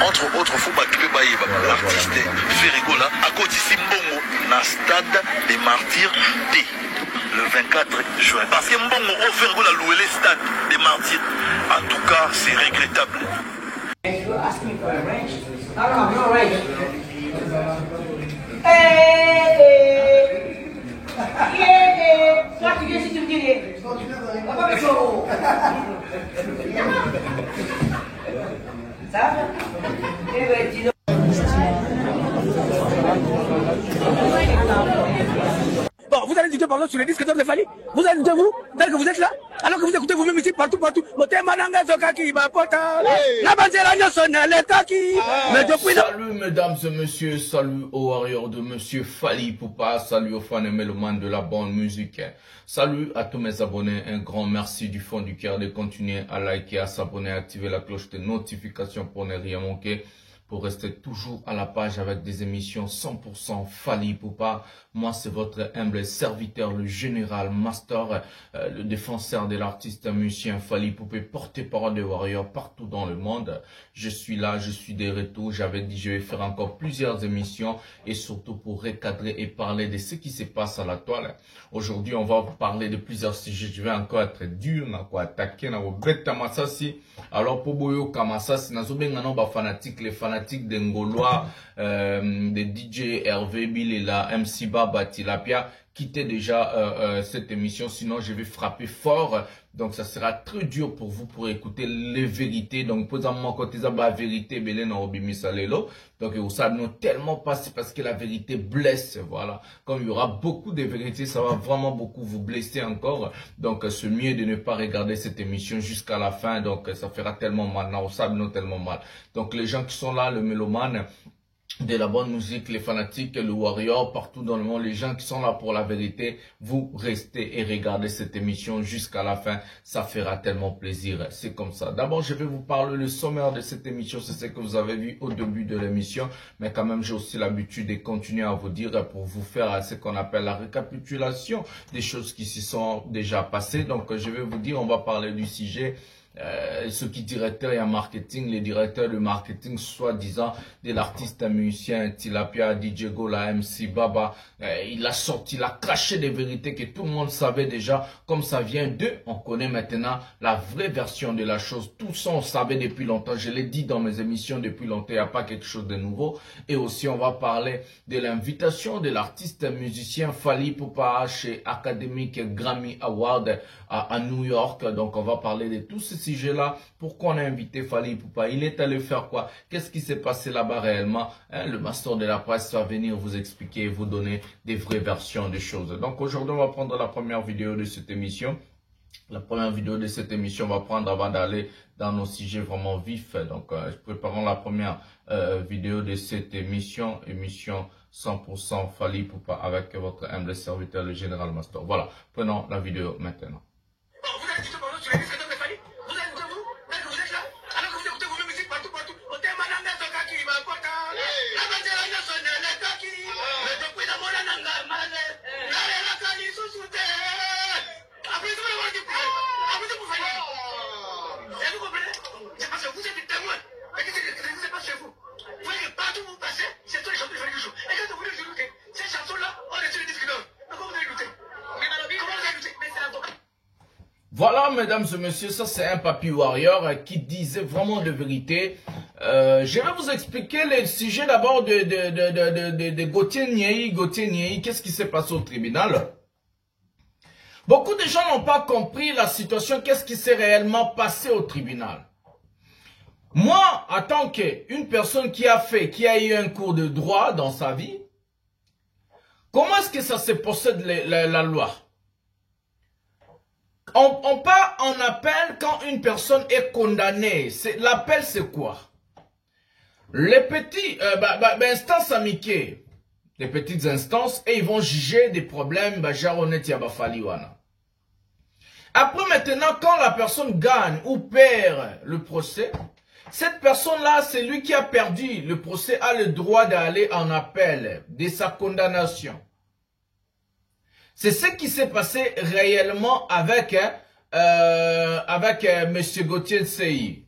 entre autres faut bakipe baïba l'artiste Ferrigola à côté Simbongo na stade des martyrs D le 24 juin parce que Mbongo au Ferrigola loué le stade des martyrs en tout cas c'est regrettable. You ask me for a range. No range. Hey, yeah, got to get you to get it. Bon, vous allez dire pardon sur les disques d'Homme de Fali. Vous allez dire vous, tel que vous êtes là, alors que vous écoutez vous-même ici partout. Salut mesdames et messieurs, salut aux warriors de Monsieur Fali Poupa, salut aux fans et mélomanes de la bonne musique. Salut à tous mes abonnés, un grand merci du fond du cœur de continuer à liker, à s'abonner, à activer la cloche de notification pour ne rien manquer. Pour rester toujours à la page avec des émissions 100% Fali Poupa. Moi, c'est votre humble serviteur, le général Master, le défenseur de l'artiste musicien Fali Poupa, porte-parole des Warriors partout dans le monde. Je suis là, je suis de retour. J'avais dit, je vais faire encore plusieurs émissions et surtout pour recadrer et parler de ce qui se passe à la toile. Aujourd'hui, on va vous parler de plusieurs sujets. Je vais encore être dur, on va attaquer, on va bêta Massassi. Alors, pour Boyo Kamassassi, on a fanatique, les fanatiques de Ngolois, de DJ Hervé Bill et la MC Baba Tilapia quittez déjà cette émission, sinon je vais frapper fort. Donc ça sera très dur pour vous pour écouter les vérités. Donc pour mon côté ça la vérité belé na obimi salelo. Donc vous savez non tellement pas parce que la vérité blesse, voilà. Comme il y aura beaucoup de vérités, ça va vraiment beaucoup vous blesser encore. Donc c'est mieux de ne pas regarder cette émission jusqu'à la fin. Donc ça fera tellement mal, non, ça non tellement mal. Donc les gens qui sont là, le mélomane de la bonne musique, les fanatiques, le warrior, partout dans le monde, les gens qui sont là pour la vérité, vous restez et regardez cette émission jusqu'à la fin, ça fera tellement plaisir, c'est comme ça. D'abord, je vais vous parler le sommaire de cette émission, c'est ce que vous avez vu au début de l'émission, mais quand même, j'ai aussi l'habitude de continuer à vous dire pour vous faire ce qu'on appelle la récapitulation des choses qui s'y sont déjà passées. Donc, je vais vous dire, on va parler du sujet. Ce qui directeur et en marketing, les directeurs de marketing, soi-disant, de l'artiste musicien Tilapia, DJ Gola, MC Baba, il a sorti, il a craché des vérités que tout le monde savait déjà, comme ça vient d'eux. On connaît maintenant la vraie version de la chose. Tout ça, on savait depuis longtemps. Je l'ai dit dans mes émissions depuis longtemps, il n'y a pas quelque chose de nouveau. Et aussi, on va parler de l'invitation de l'artiste musicien Fali Poupa chez Academic Grammy Award à New York. Donc, on va parler de tous ces sujets-là. Pourquoi on a invité Fali Poupa? Il est allé faire quoi? Qu'est-ce qui s'est passé là-bas réellement? Le master de la presse va venir vous expliquer, vous donner des vraies versions des choses. Donc, aujourd'hui, on va prendre la première vidéo de cette émission. La première vidéo de cette émission, on va prendre avant d'aller dans nos sujets vraiment vifs. Donc, préparons la première vidéo de cette émission, émission 100% Fali Poupa avec votre humble serviteur, le Général Master. Voilà, prenons la vidéo maintenant. Bon, vous allez dire pardon sur les disques d'Homme de Fali. Vous allez dire vous, tel que vous êtes là, alors que vous écoutez vous-même musique partout. Au thème Mananga Zokaki, ma pota. La bandiera nationale, la Kaki. Le depuis la Monananga, Mane. La Kali sous-souté. Après, vous l'avez dit, après, vous fallait. Et vous comprenez? C'est parce que vous êtes des témoins. Mais qu'est-ce qui se passe chez vous? Vous voyez que partout où vous passez, c'est toi les chansons du jour. Et quand vous voulez écouter, ces chansons-là, on est sur les disques d'or. Mais comment vous allez écouter? Comment vous allez écouter? Mais c'est un tour. Voilà, mesdames et messieurs, ça c'est un papy warrior qui disait vraiment de vérité. Je vais vous expliquer le sujet d'abord de Gauthier Niei. Gauthier Niei, qu'est-ce qui s'est passé au tribunal? Beaucoup de gens n'ont pas compris la situation, qu'est-ce qui s'est réellement passé au tribunal. Moi, en tant qu'une personne qui a eu un cours de droit dans sa vie, comment est-ce que ça se possède la loi? On part en appel quand une personne est condamnée. L'appel, c'est quoi? Les petits instances amicales, les petites instances, et ils vont juger des problèmes. Après, maintenant, quand la personne gagne ou perd le procès, cette personne-là, c'est lui qui a perdu le procès, a le droit d'aller en appel de sa condamnation. C'est ce qui s'est passé réellement avec M. Gauthier Sei.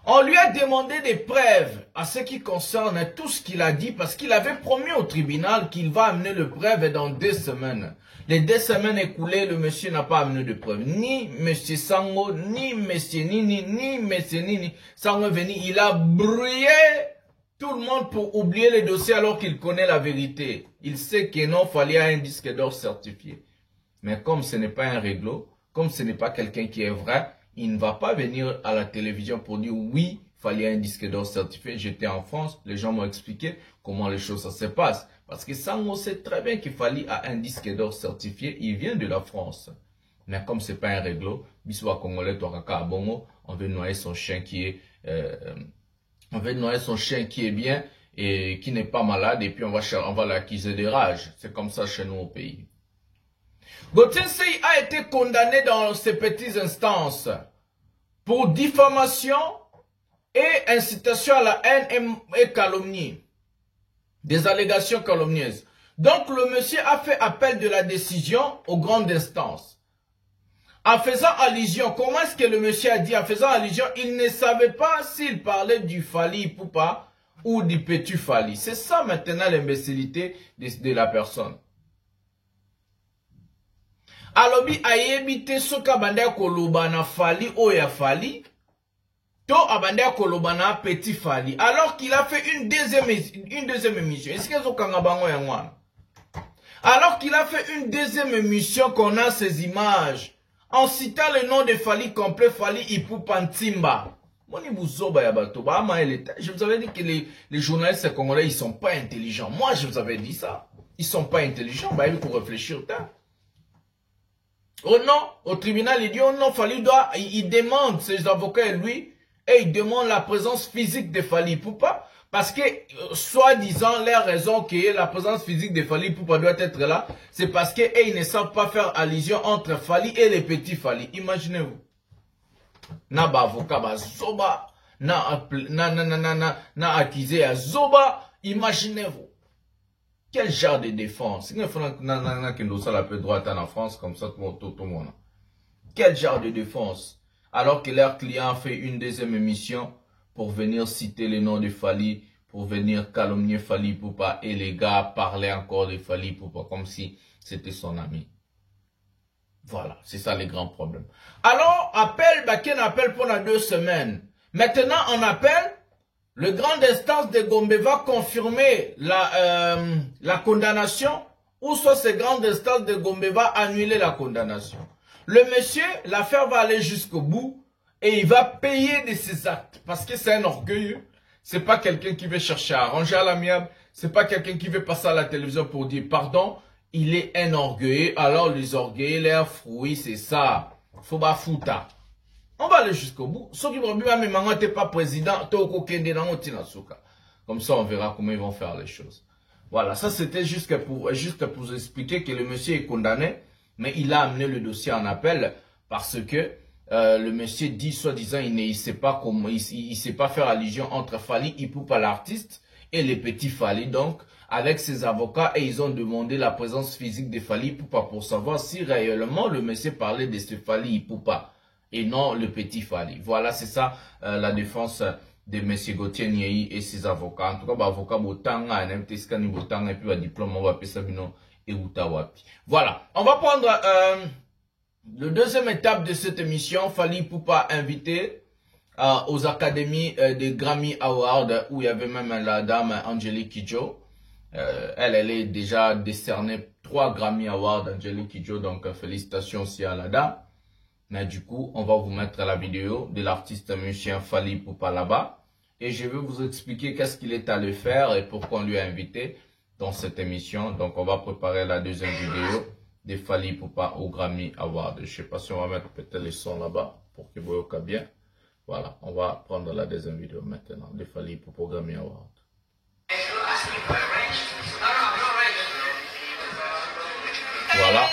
On lui a demandé des preuves à ce qui concerne tout ce qu'il a dit parce qu'il avait promis au tribunal qu'il va amener le preuve dans 2 semaines. Les 2 semaines écoulées, le monsieur n'a pas amené de preuves. Ni monsieur Sango, ni monsieur Nini, ni monsieur Nini. Sango est venu, il a brouillé tout le monde pour oublier le dossier alors qu'il connaît la vérité. Il sait que non, il fallait un disque d'or certifié. Mais comme ce n'est pas un réglo, comme ce n'est pas quelqu'un qui est vrai, il ne va pas venir à la télévision pour dire oui, il fallait un disque d'or certifié. J'étais en France, les gens m'ont expliqué comment les choses se passent. Parce que Sango sait très bien qu'il fallait un disque d'or certifié. Il vient de la France. Mais comme ce n'est pas un réglo, Biswa Congolais, Torakaka Bongo, on veut noyer son chien qui est bien et qui n'est pas malade. Et puis on va l'accuser de rage. C'est comme ça chez nous au pays. Gotensei a été condamné dans ces petites instances pour diffamation et incitation à la haine et calomnie. Des allégations calomnieuses. Donc le monsieur a fait appel de la décision aux grandes instances. En faisant allusion, comment est-ce que le monsieur a dit? En faisant allusion, il ne savait pas s'il parlait du Fally Ipupa ou du Petit Fally. C'est ça maintenant l'imbécilité de la personne. Alobi ayebite soka bandea koloba na Fally oya Fally to abandea koloba na Petit Fally alors qu'il a fait une deuxième émission. Est-ce que zokanga bango ya ngwana? Alors qu'il a fait une deuxième émission qu'on a ces images en citant le nom de Fally complet, Fally Ipupa Ntimba. Moni buzoba ya bato ba ama eleta. Je vous avais dit que les journalistes congolais ils sont pas intelligents. Moi je vous avais dit ça. Ils sont pas intelligents, bah il faut réfléchir tant. Oh non, au tribunal, il dit, oh non, Fally doit, il demande, ses avocats et lui, et il demande la présence physique de Fally Ipupa, parce que, soi-disant, les raisons que la présence physique de Fally Ipupa doit être là, c'est parce que, ils ne savent pas faire allusion entre Fally et les petits Fally. Imaginez-vous. Na ba avocat ba zoba, na accusé à zoba, imaginez-vous. Quel genre de défense? En France, comme ça, tout le monde. Quel genre de défense? Alors que leur client fait une deuxième émission pour venir citer le nom de Fally, pour venir calomnier Fally Ipupa, et les gars parlaient encore de Fally Ipupa comme si c'était son ami. Voilà, c'est ça les grands problèmes. Alors, Bakken appelle pendant 2 semaines. Maintenant, on appelle. Le grand instance de Gombe va confirmer la condamnation ou soit ce grand instance de Gombe va annuler la condamnation. Le monsieur, l'affaire va aller jusqu'au bout et il va payer de ses actes parce que c'est un orgueilleux. C'est pas quelqu'un qui veut chercher à arranger à l'amiable. C'est pas quelqu'un qui veut passer à la télévision pour dire pardon. Il est un orgueilleux. Alors les orgueilleux, leurs fruits, c'est ça. Faut pas foutre. On va aller jusqu'au bout. Ceux qui vont bien, mais maman t'es pas président, comme ça, on verra comment ils vont faire les choses. Voilà, ça c'était juste pour vous expliquer que le monsieur est condamné, mais il a amené le dossier en appel parce que le monsieur dit soi-disant il sait pas comment, il sait pas faire allusion entre Fally Ipupa l'artiste et les petits Fally. Donc, avec ses avocats, et ils ont demandé la présence physique de Fally Ipupa pour savoir si réellement le monsieur parlait de ce Fally Ipupa et non le petit Fally. Voilà, c'est ça la défense de M. Gauthier Niei et ses avocats. En tout cas, l'avocat Botanga, Nemteskani Botanga, et puis le diplôme, on va appeler Sabino et Utawapi. Voilà, on va prendre le deuxième étape de cette émission. Fally Ipupa invité aux académies des Grammy Awards, où il y avait même la dame Angélique Kidjo. Elle est déjà décernée 3 Grammy Awards, Angélique Kidjo, donc félicitations aussi à la dame. Mais du coup, on va vous mettre la vidéo de l'artiste musicien Fally Ipupa là-bas. Et je vais vous expliquer qu'est-ce qu'il est allé faire et pourquoi on lui a invité dans cette émission. Donc, on va préparer la deuxième vidéo de Fally Ipupa au Grammy Awards. Je ne sais pas si on va mettre peut-être les sons là-bas pour que vous voyez bien. Voilà, on va prendre la deuxième vidéo maintenant de Fally Ipupa au Grammy Awards. Voilà.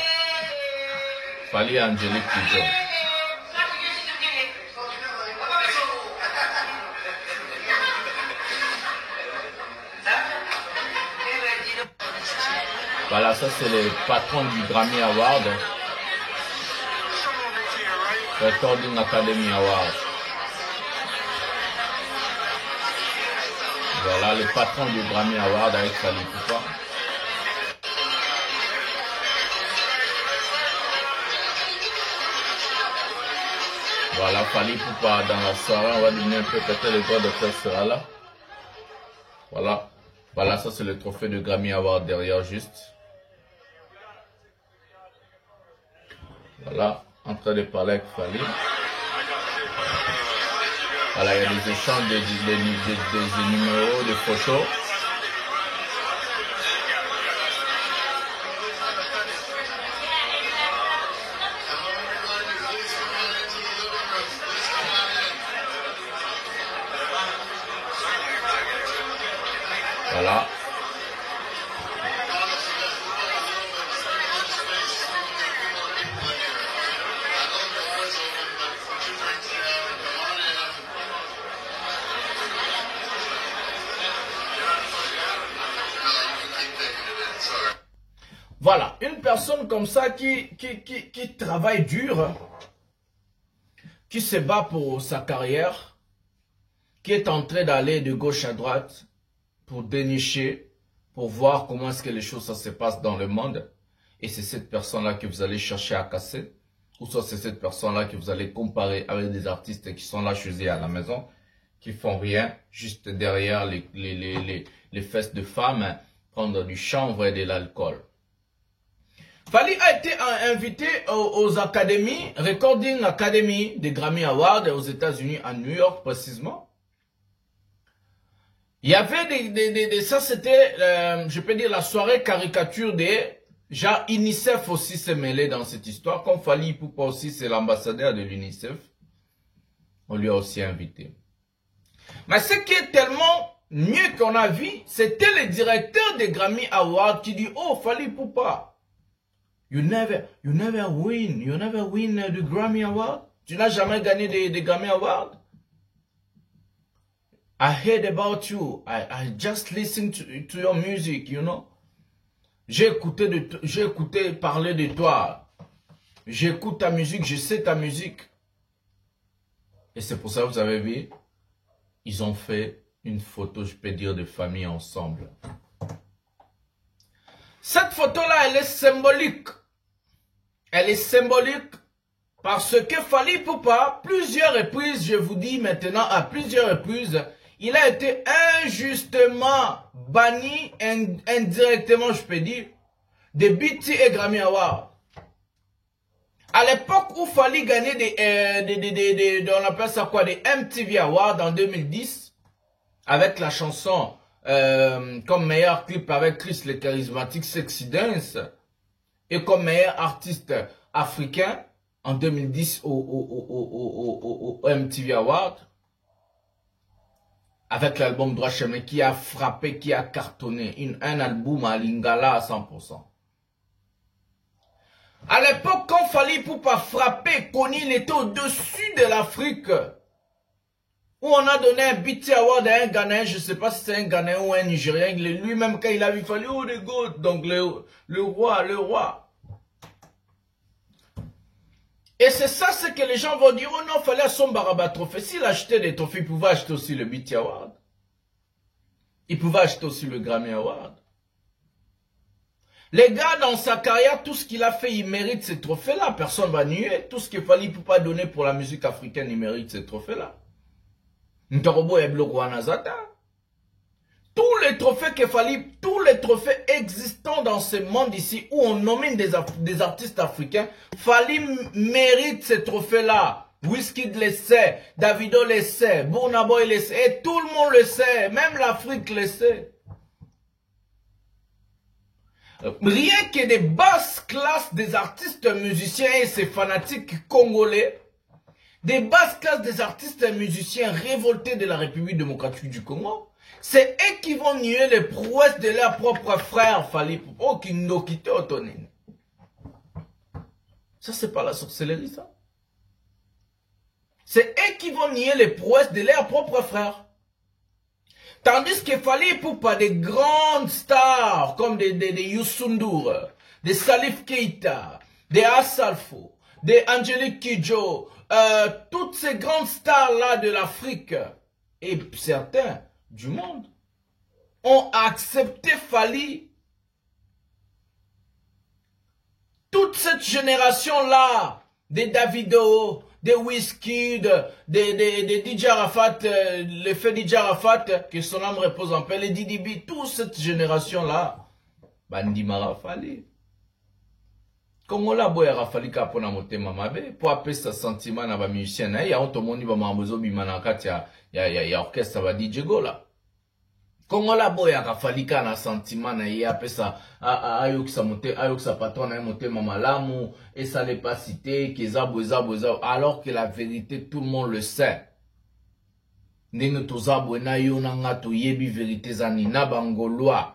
Fally Angélique Kidjo. Voilà, ça c'est le patron du Grammy Award. Recording Academy Award. Voilà le patron du Grammy Award avec Fally Ipupa. Voilà, Fally Ipupa dans la soirée, on va donner un peu, peut-être le droit d'auteur sera là. Voilà, voilà, ça c'est le trophée de Grammy Award derrière juste. Voilà, en train de parler avec Fally. Voilà, il y a des échanges des numéros, des photos. Voilà. Voilà, une personne comme ça qui travaille dur, qui se bat pour sa carrière, qui est en train d'aller de gauche à droite pour dénicher, pour voir comment est-ce que les choses ça se passe dans le monde. Et c'est cette personne-là que vous allez chercher à casser. Ou soit c'est cette personne-là que vous allez comparer avec des artistes qui sont là chez eux à la maison, qui font rien, juste derrière les fesses de femmes, prendre du chanvre et de l'alcool. Fally a été invité aux académies, Recording Academy des Grammy Awards aux États-Unis, à New York précisément. Il y avait ça c'était, je peux dire, la soirée caricature des gens. UNICEF aussi s'est mêlé dans cette histoire, comme Fally Ipupa aussi, c'est l'ambassadeur de l'UNICEF. On lui a aussi invité. Mais ce qui est tellement mieux qu'on a vu, c'était le directeur des Grammy Awards qui dit, oh Fally Ipupa, you never win the Grammy Award. Tu n'as jamais gagné des Grammy Awards. I heard about you. I just listened to your music, you know. J'ai écouté parler de toi. J'écoute ta musique, je sais ta musique. Et c'est pour ça que vous avez vu, ils ont fait une photo, je peux dire, de famille ensemble. Cette photo-là, elle est symbolique. Elle est symbolique parce que Fally Ipupa, plusieurs reprises, je vous dis maintenant, à plusieurs reprises, il a été injustement banni, indirectement, je peux dire, des BET et Grammy Awards. À l'époque où Fally gagnait on appelle ça quoi, des MTV Awards en 2010, avec la chanson comme meilleur clip avec Chris le charismatique Sexy Dance, et comme meilleur artiste africain en 2010 au MTV Awards, avec l'album Droit Chemin qui a frappé, qui a cartonné, un album à Lingala à 100%. À l'époque, quand Fally Ipupa frappé, connu, il était au-dessus de l'Afrique. Où on a donné un BET Award à un Ghanéen, je ne sais pas si c'est un Ghanéen ou un Nigérien, lui-même quand il a vu Fally, oh les gars, donc le roi. Et c'est ça ce que les gens vont dire, oh non, Fally a son baraba trophée. S'il achetait des trophées, il pouvait acheter aussi le BET Award. Il pouvait acheter aussi le Grammy Award. Les gars, dans sa carrière, tout ce qu'il a fait, il mérite ces trophées-là. Personne ne va nier. Tout ce qu'il Fally Ipupa donner pour la musique africaine, il mérite ces trophées-là. Ntorobo et Blokwanazata. Tous les trophées que Fally, tous les trophées existants dans ce monde ici, où on nomine des artistes africains, Fally mérite ces trophées-là. Wizkid le sait, Davido le sait, Burna Boy le sait, et tout le monde le sait, même l'Afrique le sait. Rien que des basses classes des artistes musiciens et ces fanatiques congolais, des basses classes des artistes musiciens révoltés de la République démocratique du Congo, c'est eux qui vont nier les prouesses de leurs propres frères Fally Ipupa. Oh, qui nous quittent Otonine. Ça, c'est pas la sorcellerie, ça. C'est eux qui vont nier les prouesses de leurs propres frères. Tandis que Fally Ipupa, des grandes stars comme des Youssou N'Dour, des Salif Keita, des Assalfo, des Angélique Kidjo, toutes ces grandes stars-là de l'Afrique et certains du monde, ont accepté Fally. Toute cette génération-là, des Davido, des Wizkid, des DJ Arafat, le fait DJ Arafat, que son âme repose en paix, les Didi, toute cette génération-là, Bandimara Fally. Kongola boya Rafali ka pona motema mabe, pour appeler sa sentiment na ba musicien na ya onto moni ba mambozo bimana kati ya orchestre ba DJ Gola. Kongola boya Rafali ka na sentiment na ya pesa ayokisa mote ayokisa patron na motema malamu et ça n'est pas cité keza boza alors que la vérité tout le monde le sait. Ndenge tozabwe na yo na ngato yebi vérité zani na bangolwa.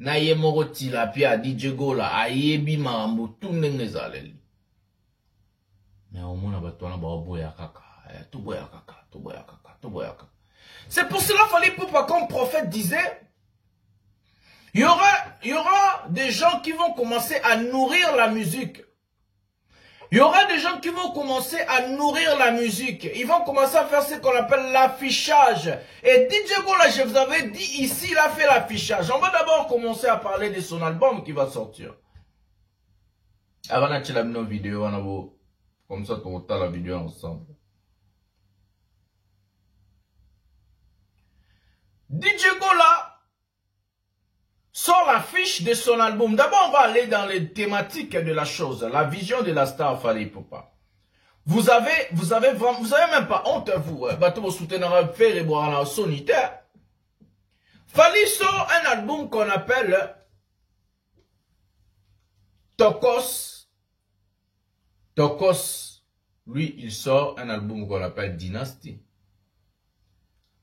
Na ye moko tilapia DJ Gola ayebi marambo tout ndenge ezaleli. Mais omona bato wana baoboya kaka, tout boya kaka. C'est pour cela qu'il fallait pas comme prophète disait, il y aura des gens qui vont commencer à nourrir la musique. Il y aura des gens qui vont commencer à nourrir la musique. Ils vont commencer à faire ce qu'on appelle l'affichage. Et DJ Gola, je vous avais dit ici, il a fait l'affichage. On va d'abord commencer à parler de son album qui va sortir. Avant de la vidéo, on a comme ça, on va la vidéo ensemble. DJ Gola sort l'affiche de son album. D'abord, on va aller dans les thématiques de la chose. La vision de la star Fally Ipupa. Vous avez même pas honte, vous. Bateau vous soutenez faire et boire la solitaire. Fally sort un album qu'on appelle Tokos. Tokos. Lui, il sort un album qu'on appelle Dynasty.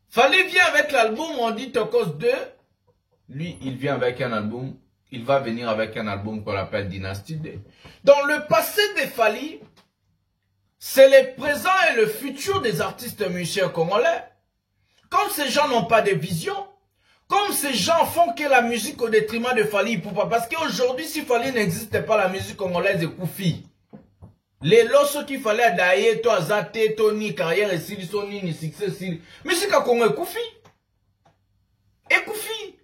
Fally vient avec l'album, on dit Tokos 2. Lui, il vient avec un album, il va venir avec un album qu'on appelle Dynasty 2. Dans le passé de Fally, c'est le présent et le futur des artistes musiciens congolais. Comme ces gens n'ont pas de vision, comme ces gens font que la musique au détriment de Fally Ipupa. Parce qu'aujourd'hui, si Fally n'existait pas, la musique congolaise est koufi. Les lots qu'il fallait d'ailleurs, toi, Zate, Tony, carrière, et si, Sony, ni succès, si. Musique à Congo est koufi. Et koufi.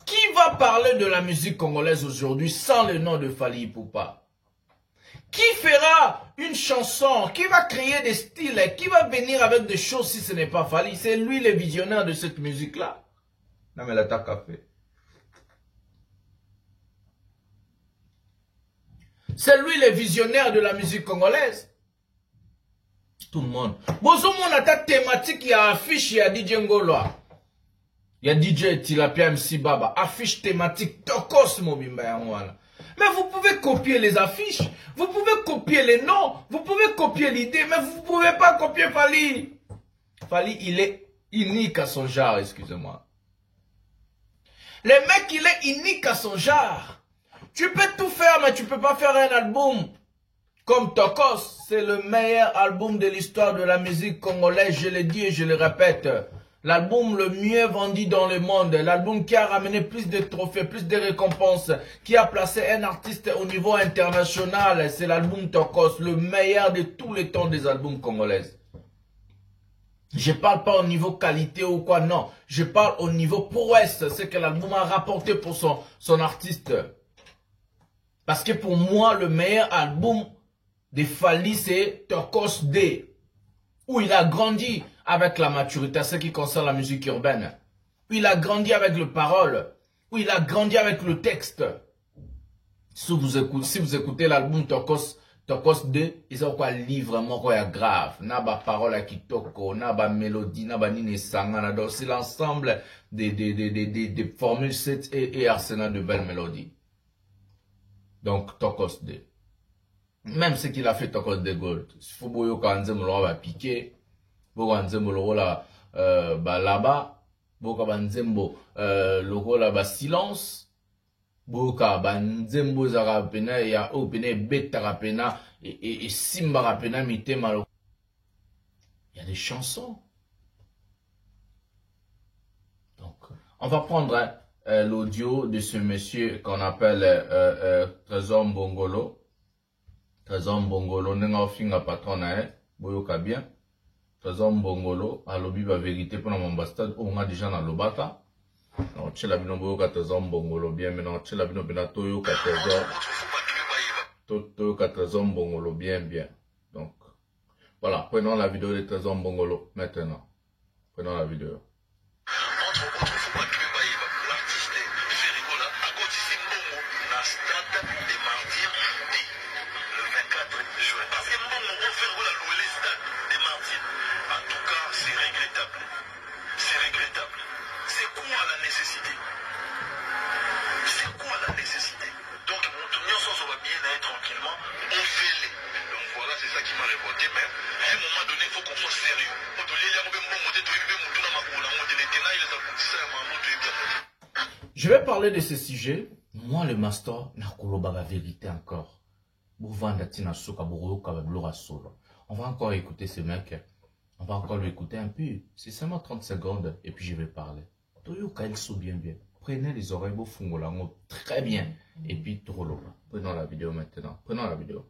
Qui va parler de la musique congolaise aujourd'hui sans le nom de Fally Ipupa? Qui fera une chanson? Qui va créer des styles? Qui va venir avec des choses si ce n'est pas Fally? C'est lui le visionnaire de cette musique-là. Non mais l'attaque a fait. C'est lui le visionnaire de la musique congolaise. Tout le monde. Bozo mon attaque thématique, il y a affiche, il y a DJ Ngoloa. Il y a DJ Tilapia MC Baba, affiche thématique, Tokos Mobimba Yangwana. Mais vous pouvez copier les affiches, vous pouvez copier les noms, vous pouvez copier l'idée, mais vous ne pouvez pas copier Fally. Fally, il est unique à son genre, excusez-moi. Le mec, il est unique à son genre. Tu peux tout faire, mais tu peux pas faire un album comme Tokos. C'est le meilleur album de l'histoire de la musique congolaise, je le dis et je le répète. L'album le mieux vendu dans le monde, l'album qui a ramené plus de trophées, plus de récompenses, qui a placé un artiste au niveau international, c'est l'album Tokos, le meilleur de tous les temps des albums congolais. Je parle pas au niveau qualité ou quoi, non. Je parle au niveau prouesse, ce que l'album a rapporté pour son artiste. Parce que pour moi, le meilleur album de Fally, c'est Tokos D, où il a grandi avec la maturité, ce qui concerne la musique urbaine. Où il a grandi avec les paroles, où il a grandi avec le texte. Si vous écoutez l'album Tokos 2, ils ont quoi livre vraiment grave. N'a pas parole à kitoko, n'a pas mélodie, n'a pas nine sangana. C'est l'ensemble des formules 7 et arsenal de belles mélodies. Donc, Tokos 2. Même ce qu'il a fait Tokos 2 Gold. Si vous voyez quand on va piquer, vous voyez là-bas, vous voyez le silence, vous voyez zarapena, il y a opene betarapena et simbarapena mitema. Il y a des chansons. Donc, on va prendre l'audio de ce monsieur qu'on appelle Trésor Mbongolo. Trésor Mbongolo, n'est pas finga patron, boyoka bien. Trésor Mbongolo, à l'obi la vérité pour l'ambassade, on a déjà dans l'obata. Non, tu l'as vu dans Trésor Mbongolo bien, maintenant tu l'as vu dans Toyo Trésor Mbongolo bien, bien. Donc, voilà, prenons la vidéo de Trésor Mbongolo maintenant. Prenons la vidéo. Je vais parler de ce sujet. Moi, le master, n'a pas la vérité encore. On va encore écouter ce mec. On va encore l'écouter un peu. C'est seulement 30 secondes et puis je vais parler. Toyoka, il saut bien, bien. Prenez les oreilles, vous fungolango très bien. Et puis, trop long. Prenons la vidéo maintenant. Prenons la vidéo.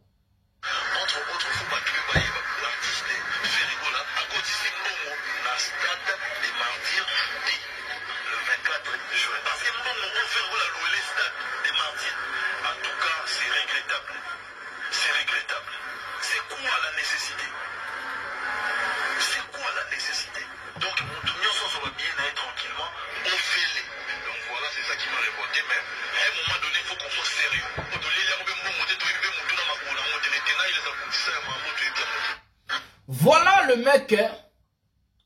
Voilà le mec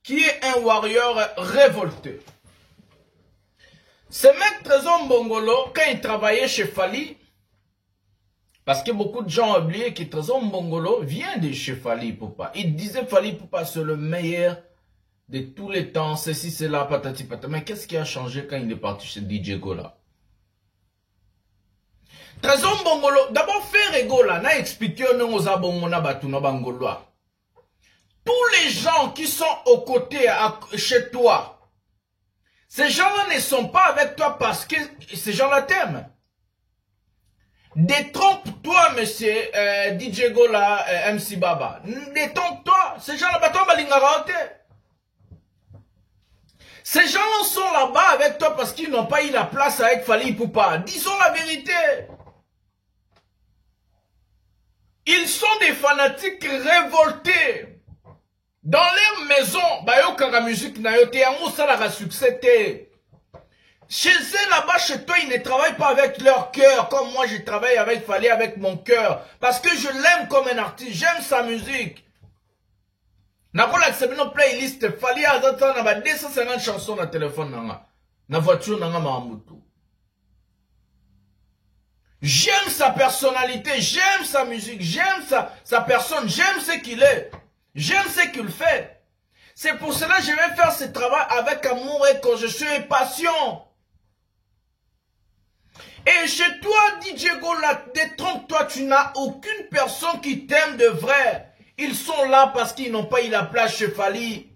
qui est un warrior révolté. Ce mec Trésor Mbongolo, quand il travaillait chez Fally, parce que beaucoup de gens ont oublié que Trésor Mbongolo vient de chez Fally Ipupa. Il disait Fally Ipupa c'est le meilleur de tous les temps, ceci, cela, patati patata. Mais qu'est-ce qui a changé quand il est parti chez DJ Gola? Trésor Mbongolo, d'abord faire Gola, n'a expliqué aux abongona batuna bangoloa. Tous les gens qui sont aux côtés chez toi, ces gens-là ne sont pas avec toi parce que ces gens-là t'aiment. Détrompe-toi, monsieur DJ Gola, MC Baba. Détrompe-toi. Ces gens-là, ces gens-là sont là-bas avec toi parce qu'ils n'ont pas eu la place avec Fally Ipupa. Disons la vérité. Ils sont des fanatiques révoltés. Dans leur maison, la musique n'a pas succès. Chez eux, là-bas, chez toi, ils ne travaillent pas avec leur cœur, comme moi, je travaille avec Fally, avec mon cœur. Parce que je l'aime comme un artiste, j'aime sa musique. N'a pas l'accepté nos playlists, Fally a 250 chansons dans le téléphone, dans la voiture, dans Mahamutu. J'aime sa personnalité, j'aime sa musique, j'aime sa personne, j'aime ce qu'il est. J'aime ce qu'il fait. C'est pour cela que je vais faire ce travail avec amour et quand je suis passion. Et chez toi, DJ Gola, détrompe-toi, tu n'as aucune personne qui t'aime de vrai. Ils sont là parce qu'ils n'ont pas eu la place chez Fally.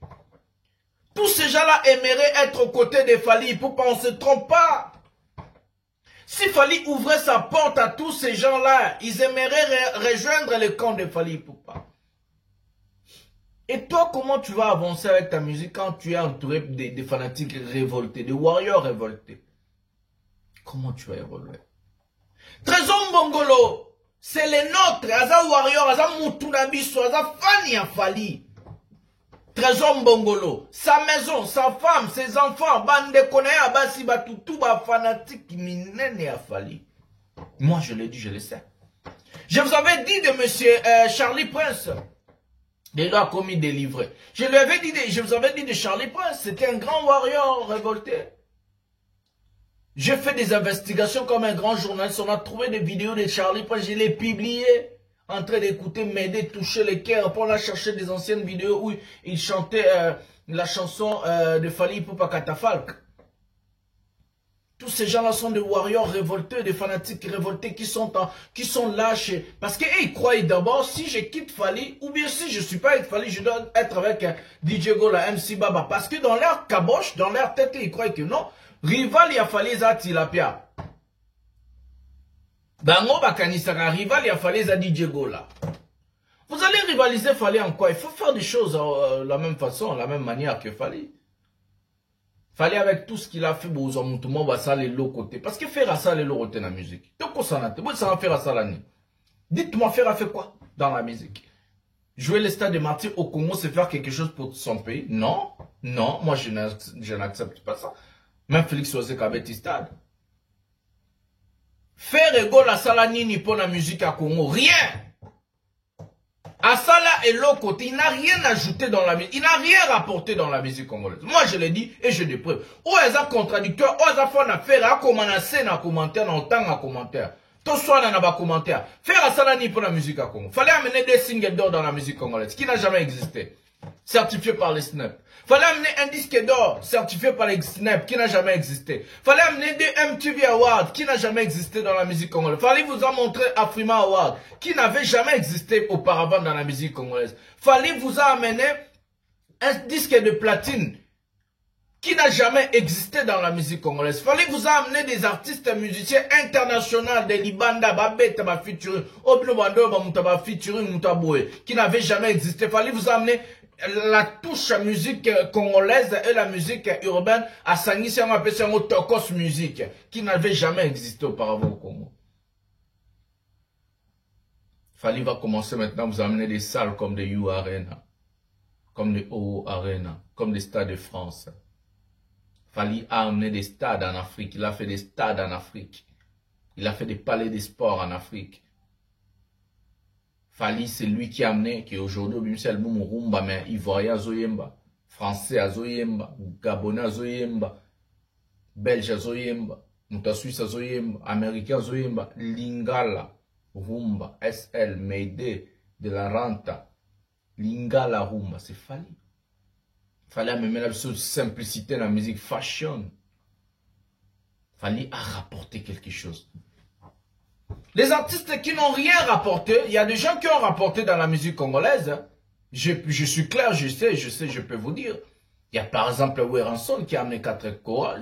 Tous ces gens-là aimeraient être aux côtés de Fally. Pourquoi on ne se trompe pas? Si Fally ouvrait sa porte à tous ces gens-là, ils aimeraient rejoindre le camp de Fally. Pourquoi? Et toi, comment tu vas avancer avec ta musique quand tu es entouré de fanatiques révoltés, de warriors révoltés? Comment tu vas évoluer? Trésor Mbongolo, c'est les nôtres. Aza warrior, aza mutunabiso, aza fani à Fally. Trésor Mbongolo, sa maison, sa femme, ses enfants, bande kone abasi batutu ba fanatique minene à Fally. Moi, je l'ai dit, je le sais. Je vous avais dit de monsieur Charlie Prince. Il a commis des livrets. Je vous avais dit de Charlie Prince, c'était un grand warrior révolté. J'ai fait des investigations comme un grand journaliste. On a trouvé des vidéos de Charlie Prince, je les publiées en train d'écouter m'aider, toucher les cœurs. Après, on a cherché des anciennes vidéos où il chantait la chanson de Fally Ipupa Katafalk. Tous ces gens-là sont des warriors révoltés, des fanatiques révoltés qui sont lâchés. Parce qu'ils croient d'abord, si je quitte Fally, ou bien si je ne suis pas avec Fally, je dois être avec DJ Gola, MC Baba. Parce que dans leur caboche, dans leur tête, ils croient que non. Rival, il y a Fally za tilapia. Bango bakanisaka rival, il y a Fally za DJ Gola. Vous allez rivaliser Fally en quoi? Il faut faire des choses de la même façon, de la même manière que Fally. Fally avec tout ce qu'il a fait, vous en tout le monde va s'aller l'autre côté. Parce que faire ça, les l'autre côté dans la musique. Donc, ça va faire ça l'année. Dites-moi, faire fait quoi dans la musique? Jouer les stades de martyrs au Congo, c'est faire quelque chose pour son pays? Non, non, moi je n'accepte pas ça. Même Félix Osek avait des stades. Faire égaux la salanini pour la musique à Congo, rien. Asala et l'autre côté, il n'a rien ajouté dans la musique, il n'a rien rapporté dans la musique congolaise. Moi je l'ai dit et je l'ai preuve. Où est un contradicteur, où est un fait affaire, à commencer dans commentaire, dans le temps à commentaire. Tout soit dans les commentaires. Faire Asala ni pour la musique à Congo. Fallait amener des singles d'or dans la musique congolaise, qui n'a jamais existé. Certifié par les SNAP. Fallait amener un disque d'or certifié par les SNAP qui n'a jamais existé. Fallait amener des MTV Awards qui n'a jamais existé dans la musique congolaise. Fallait vous en montrer Afrima Awards qui n'avait jamais existé auparavant dans la musique congolaise. Fallait vous amener un disque de platine qui n'a jamais existé dans la musique congolaise. Fallait vous amener des artistes musiciens internationaux, des Libanda, Babette, featuring, Oblobando, featuring, Mutaboue, qui n'avaient jamais existé. Fallait vous amener la touche musique congolaise et la musique urbaine à Sangisi, on appelle ça Tokos musique, qui n'avait jamais existé auparavant au Congo. Fallait va commencer maintenant à vous amener des salles comme des U Arena, comme des OO Arena, comme des Stades de France. Fallait amener des stades en Afrique. Il a fait des stades en Afrique. Il a fait des palais des sports en Afrique. Fallait, c'est lui qui a amené, qui aujourd'hui, c'est le Rumba, mais Ivoirien à Zoyemba, Français à Zoyemba, Gabonais à Zoyemba, Belge à Zoyemba, Mouta Suisse à Zoyemba, Américain à Zoyemba, Lingala, Rumba, SL, Mayday, de la Renta, Lingala Rumba, c'est Fallait. Fallait amener la simplicité dans la musique fashion. Fallait rapporter quelque chose. Les artistes qui n'ont rien rapporté, il y a des gens qui ont rapporté dans la musique congolaise. Je suis clair, je sais, je peux vous dire. Il y a par exemple Weranson qui a amené 4 Kora.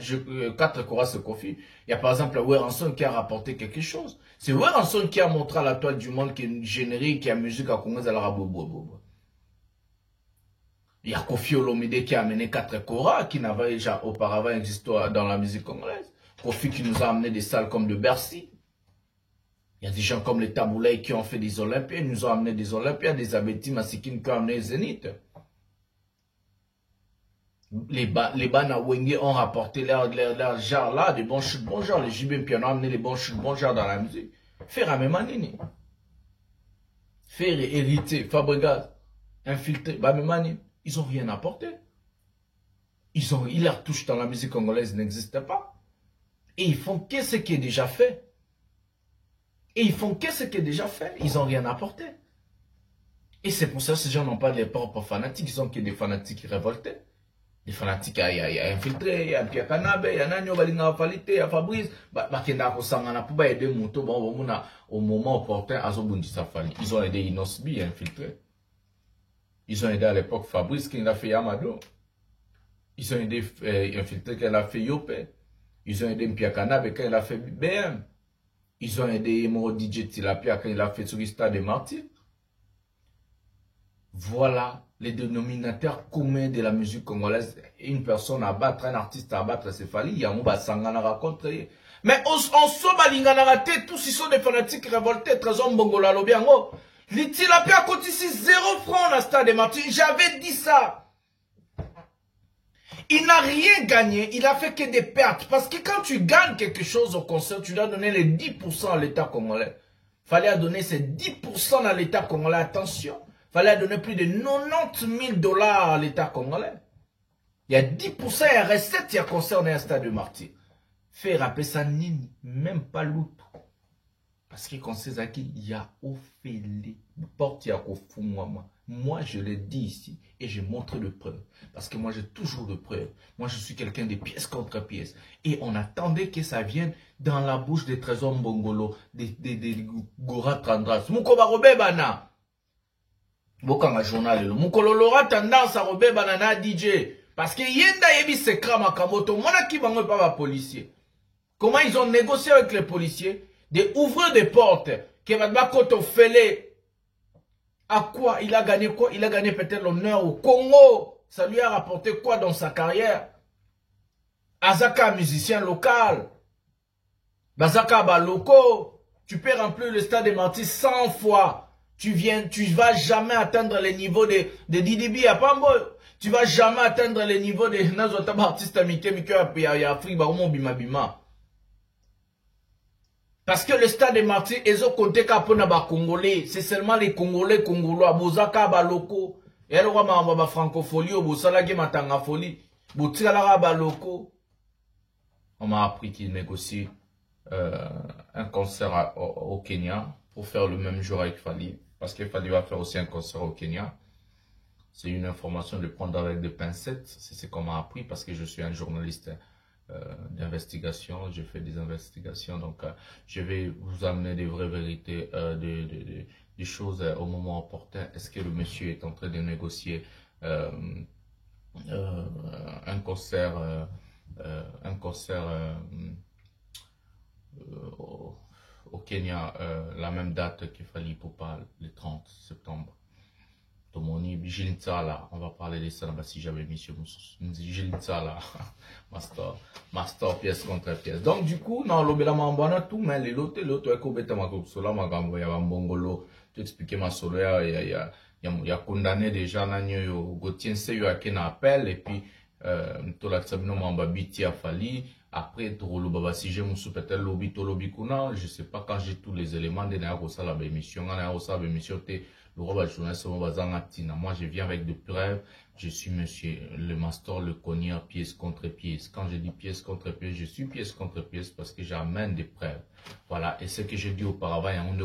4 Kora c'est Kofi. Il y a par exemple Weranson qui a rapporté quelque chose. C'est Weranson qui a montré à la toile du monde qu'il y a une générique, qui a musique à Congo, il y a Kofi Olomide qui a amené 4 Kora qui n'avait déjà auparavant existé dans la musique congolaise. Kofi qui nous a amené des salles comme de Bercy. Il y a des gens comme les Taboulay qui ont fait des Olympiades, ils nous ont amené des Olympiades, des Abeti Masikine qui ont amené Zénith. Les Bana Wenge ont rapporté leur genre là, des bons chutes, bons genres. Les JB Piano ont amené les bons chutes, bons genres dans la musique. Faire à Memanini. Faire hériter, Fabregas, infiltrer, Bamemanini. Ils n'ont rien apporté. Leur touche dans la musique congolaise n'existe pas. Et ils font que ce qui est déjà fait. Ils n'ont rien apporté. Et c'est pour ça que ces gens n'ont pas les propres fanatiques. Ils ont que des fanatiques révoltés. Des fanatiques à infiltrer, il y a Pierre Kanabe, il y a Nanyo, il y a Falite, il y a Fabrice. Au moment opportun, ils ont aidé Inosbi à infiltrer. Ils ont aidé à l'époque Fabrice qui a fait Yamado. Ils ont aidé infiltrer quand il a fait Yopé. Ils ont aidé Pierre Kanabe quand il a fait BM. Ils ont aidé Moro DJ Tilapia quand il a fait Surista des Martyrs. Voilà les dénominateurs communs de la musique congolaise. Une personne à battre, un artiste à battre, c'est Fally. Il y a un Sangana raconté. Mais on soba lingana raté, tous ils sont des fanatiques révoltés, Trésor Mbongola Lobiango. Tilapia coûte ici 0 francs dans le Stade des Martyrs. J'avais dit ça. Il n'a rien gagné, il a fait que des pertes. Parce que quand tu gagnes quelque chose au concert, tu dois donner les 10% à l'État congolais. Fallait donner ces 10% à l'État congolais. Attention, fallait donner plus de 90 000 $ à l'État congolais. Il y a 10% et recette qui a concerné un Stade de Martyrs. Faire rappeler ça, même pas l'autre. Parce que quand c'est ça qu'il y a Ophélie, porte à moi, je l'ai dit ici et je montre de preuves. Parce que moi, j'ai toujours de preuves. Moi, je suis quelqu'un de pièce contre pièce. Et on attendait que ça vienne dans la bouche des Trésors Mbongolo, des Gora Trandras. Moukoba Robé Bana. Bokanga journal. Moukolo Lora tendance à Robé Banana DJ. Parce que Yenda Yebi Sekra Makamoto, moi, qui va pas ma policier. Comment ils ont négocié avec les policiers? Des ouvreurs de portes, qui va koto fele, À quoi? Il a gagné quoi? Il a gagné peut-être l'honneur au Congo. Ça lui a rapporté quoi dans sa carrière? Azaka, musicien local. Bazaka, baloko. Tu peux remplir le stade des Martyrs 100 fois. Tu vas jamais atteindre les niveaux de Didibi à Pambo. Tu vas jamais atteindre les niveaux de Nazota artistes Mike à Afrique, Bima Bima. Parce que le stade des Martyrs, ils ont compté qu'à Congolais. C'est seulement les Congolais, Congolois, Bozaka, Baloko. Et elle va francophonie, Bosalagi, Matanga folie. Boutigalara, Baloko. On m'a appris qu'il négocie un concert au Kenya pour faire le même jour avec Fali. Parce que Fali va faire aussi un concert au Kenya. C'est une information de prendre avec des pincettes. C'est ce qu'on m'a appris parce que je suis un journaliste d'investigation. Je fais des investigations. Donc, je vais vous amener des vraies vérités, des choses au moment opportun. Est-ce que le monsieur est en train de négocier un concert au Kenya, la même date qu'il fallait pour pas le 30 septembre. Tomoni, Gilles Tsala, on va parler de ça si j'avais mis sur Gilles Tsala, master pièce contre pièce. Donc du coup, non, l'obéla m'embana tout, mais l'autre est qu'au ma copsola, ma gambo, ya mbongolo, tu expliquer ma solo, ya condamné déjà, nanyo, Gauthier Seyo a ken appel, et puis, tola tsabino mamba biti a fali. Après, Torolo Baba, si j'ai mon soupetel lobby, tolobi kuna, je sais pas quand j'ai tous les éléments de Nayakosa la émission, moi je viens avec des preuves, je suis monsieur le master, le cogneur, pièce contre pièce. Quand je dis pièce contre pièce, je suis pièce contre pièce parce que j'amène des preuves. Voilà, et ce que j'ai dit auparavant, il y a un de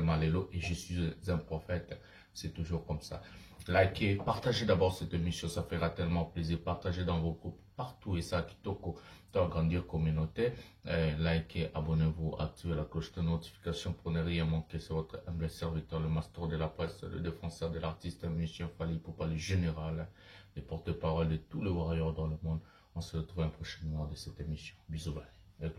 Malélo et je suis un prophète. C'est toujours comme ça. Likez, partagez d'abord cette émission, ça fera tellement plaisir. Partagez dans vos groupes partout et ça, Kitoko, pour agrandir communauté. Likez, abonnez-vous, activez la cloche de notification pour ne rien manquer. C'est votre humble serviteur, le master de la presse, le défenseur de l'artiste, Monsieur Fali Poupa, le général, le porte-parole de tous les warriors dans le monde. On se retrouve un prochain mois de cette émission. Bisous, bye. Et